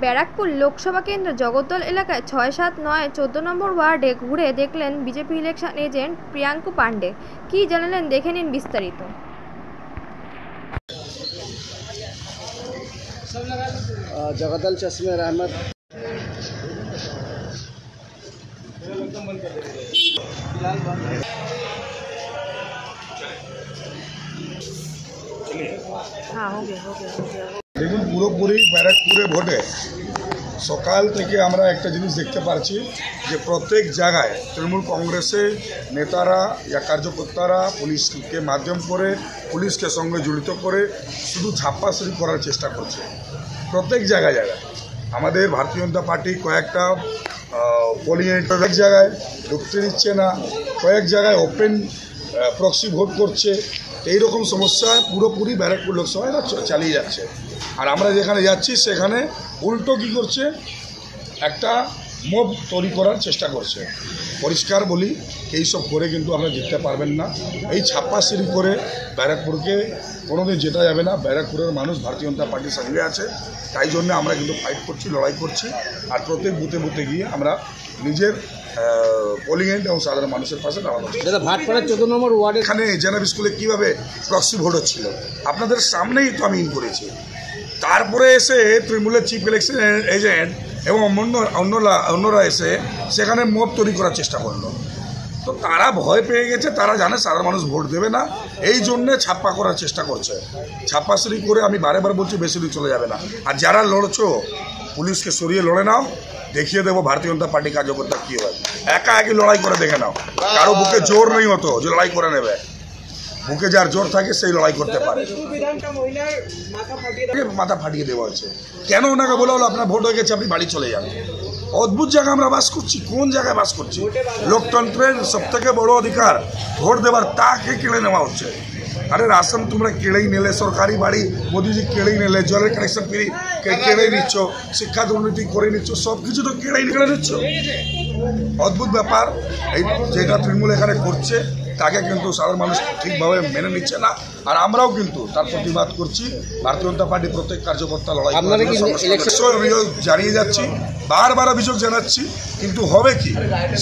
ব্যারাকপুর লোকসভা কেন্দ্র জগদ্দল এলাকায় ৬, ৭, ৯, ১৪ নম্বর ওয়ার্ডে ঘুরে দেখলেন BJP election agent Priyanku Pandey. কি জানালেন দেখে নিন বিস্তারিত। जगदल चश्मे रहमत দেখুন, পুরোপুরি ব্যারাকপুরে ভোটে সকাল থেকে আমরা একটা জিনিস দেখতে পাচ্ছি যে প্রত্যেক জায়গায় তৃণমূল কংগ্রেসের নেতারা या কার্যকর্তারা পুলিশকে মাধ্যম করে পুলিশকে সঙ্গে জড়িত করে শুধু ছাপ্পাছাড়ি করার চেষ্টা করছে প্রত্যেক জায়গায় জায়গায়। আমাদের ভারতীয় জনতা পার্টি কয়েকটা পোলিং এক জায়গায় ঢুকতে দিচ্ছে না, কয়েক জায়গায় ওপেন প্রক্সি ভোট করছে। এইরকম সমস্যা পুরোপুরি ব্যারাকপুর লোকসভায় চালিয়ে যাচ্ছে। আর আমরা যেখানে যাচ্ছি সেখানে উল্টো কী করছে, একটা মব তৈরি করার চেষ্টা করছে। পরিষ্কার বলি, এইসব করে কিন্তু আমরা জিততে পারবেন না। এই ছাপ্পাছাড়ি করে ব্যারাকপুরকে কোনোদিন জেতা যাবে না। ব্যারাকপুরের মানুষ ভারতীয় জনতা পার্টির সঙ্গে আছে, তাই জন্য আমরা কিন্তু ফাইট করছি, লড়াই করছি। আর প্রত্যেক বুথে বুথে গিয়ে আমরা নিজের পোলিং এজেন্ট এবং সাধারণ মানুষের পাশে দাঁড়ানো। ভাটপাড়া ১৪ নম্বর ওয়ার্ডে এখানে জেনারেল স্কুলে কীভাবে প্রক্সি ভোট হচ্ছিল আপনাদের সামনেই তো আমি করেছি। তারপরে এসে তৃণমূলের চিফ ইলেকশন এজেন্ট এবং অন্যরা এসে সেখানে মত তৈরি করার চেষ্টা করলো। তো তারা ভয় পেয়ে গেছে, তারা জানে সাধারণ মানুষ ভোট দেবে না, এই জন্যে ছাপ্পা করার চেষ্টা করছে। ছাপ্পাছাড়ি করে আমি বারে বলছি বেশি দূর চলে যাবে না। আর যারা লড়ছো পুলিশকে সরিয়ে লড়ে নাও, দেখিয়ে দেবো ভারতীয় জনতা পার্টি কার্যকর্তা কী হয়। একা একই লড়াই করে দেখে নাও, কারো বুকে জোর নেই হতো যে লড়াই করে নেবে। বুকে যার জোর থাকে সেই লড়াই করতে পারে। মাথা ফাটিয়ে দেওয়া হয়েছে। কেন ওনাকে বলা হলো আপনার ভোট হয়ে গেছে আপনি বাড়ি চলে যান? অদ্ভুত জায়গায় আমরা বাস করছি। কোন জায়গায় বাস করছি? লোকতন্ত্রের সবথেকে বড় অধিকার ভোট দেওয়ার, তাকে কেড়ে নেওয়া হচ্ছে। আরে রাশন তোমরা কেড়েই নিলে, সরকারি বাড়ি মোদিজি কেড়েই নিলে, জলের কানেকশন ফ্রি কেড়ে নিচ্ছ, শিক্ষা দুর্নীতি করে নিচ্ছ, সব কিছু তো কেড়ে নিচ্ছ। অদ্ভুত ব্যাপার। এই যেটা তৃণমূল এখানে করছে তাকে কিন্তু সাধারণ মানুষ ঠিকভাবে মেনে নিচ্ছে না। আর আমরাও কিন্তু তার প্রতিবাদ করছি। ভারতীয় জনতা পার্টি প্রত্যেক কার্যকর্তা লড়াই জানিয়ে যাচ্ছি, বারবার অভিযোগ জানাচ্ছি, কিন্তু হবে কি?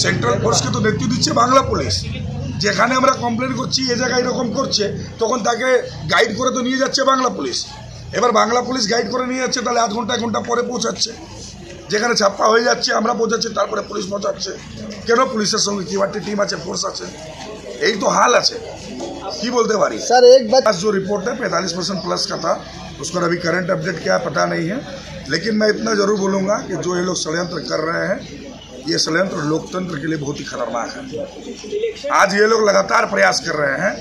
সেন্ট্রাল ফোর্সকে তো নেতৃত্ব দিচ্ছে বাংলা পুলিশ। যেখানে আমরা কমপ্লেন করছি এ জায়গায় এরকম করছে, তখন তাকে গাইড করে তো নিয়ে যাচ্ছে বাংলা পুলিশ। এবার বাংলা পুলিশ গাইড করে নিয়ে যাচ্ছে, তাহলে আধ ঘন্টা 1 ঘন্টা পরে পৌঁছাচ্ছে। যেখানে ছাপ্পা হয়ে যাচ্ছে আমরা পৌঁছাচ্ছি, তারপরে পুলিশ পৌঁছাচ্ছে। কেন? পুলিশের সঙ্গে কিবাটি টিম আছে, ফোর্স আছে। यही तो हाल है। की बोलते बारी सर, एक बात जो रिपोर्ट है 45% प्लस का था, उसका अभी करंट अपडेट क्या है पता नहीं है। लेकिन मैं इतना जरूर बोलूँगा कि जो ये लोग षड्यंत्र कर रहे हैं, ये षड्यंत्र लोकतंत्र के लिए बहुत ही खतरनाक है। आज ये लोग लगातार प्रयास कर रहे हैं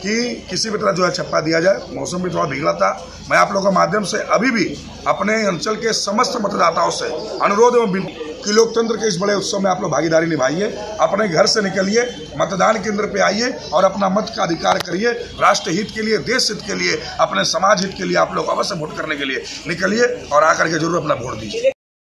कि किसी भी तरह जो है छप्पा दिया जाए। मौसम भी थोड़ा बिगड़ा था। मैं आप लोगों के माध्यम से अभी भी अपने अंचल के समस्त मतदाताओं से अनुरोध एवं कि लोकतंत्र के इस बड़े उत्सव में आप लोग भागीदारी निभाइए। अपने घर से निकलिए, मतदान केंद्र पे आइए और अपना मत का अधिकार करिए। राष्ट्र हित के लिए, देश हित के लिए, अपने समाज हित के लिए आप लोग अवश्य वोट करने के लिए निकलिए और आकर के जरूर अपना वोट दीजिए।